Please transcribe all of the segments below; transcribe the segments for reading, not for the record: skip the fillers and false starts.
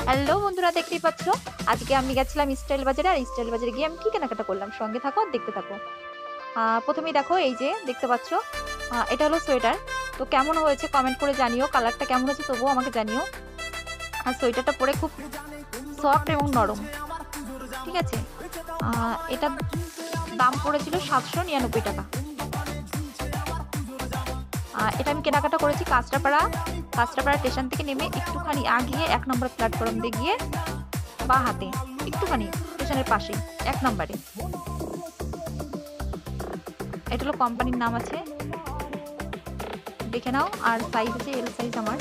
Hello বন্ধুরা, দেখতেই পাচ্ছ আজকে আমি গেছিলাম স্টাইল বাজারে। আর স্টাইল বাজারে গিয়ে আমি কি কেনাকাটা করলাম, সঙ্গে থাকো আর দেখতে থাকো। প্রথমেই দেখো, এই যে দেখতে পাচ্ছ, এটা হলো সোয়েটার। তো কেমন হয়েছে কমেন্ট করে জানিও, কালারটা কেমন হয়েছে তবুও আমাকে জানিও। আর সোয়েটারটা পরে খুব সফট এবং নরম, ঠিক আছে। এটার দাম পড়েছিল 799 টাকা। এটা আমি কেনাকাটা করেছি কাঁচরাপাড়া স্টেশন থেকে নেমে একটুখানি আগিয়ে 1 নম্বর প্ল্যাটফর্ম দিয়ে গিয়ে বা হাতে একটুখানি স্টেশনের পাশেই 1 নম্বরে। এটা হলো কোম্পানির নাম আছে, দেখে নাও। আর সাইজ আছে এল সাইজ আমার।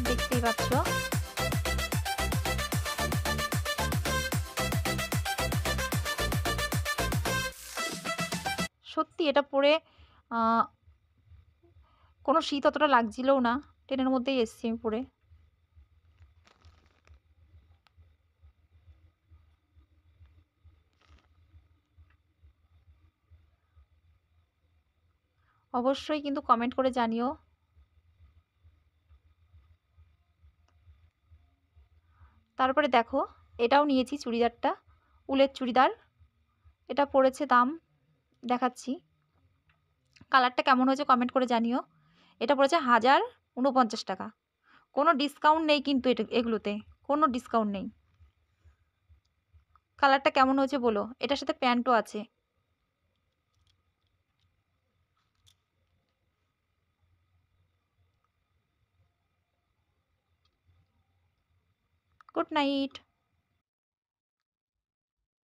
দেখতেই পাচ্ছ। সত্যি এটা পরে কোনো শীত অতটা লাগছিলও না, ট্রেনের মধ্যেই এসছি আমি পরে। অবশ্যই কিন্তু কমেন্ট করে জানিও। তারপরে দেখো, এটাও নিয়েছি চুড়িদারটা, উলের চুড়িদার। এটা পড়েছে, দাম দেখাচ্ছি, কালারটা কেমন হয়েছে কমেন্ট করে জানিও। এটা পড়েছে 1049 টাকা। কোনো ডিসকাউন্ট নেই কিন্তু এগুলোতে কোনো ডিসকাউন্ট নেই। কালারটা কেমন হয়েছে বলো, এটার সাথে প্যান্টও আছে। Good night.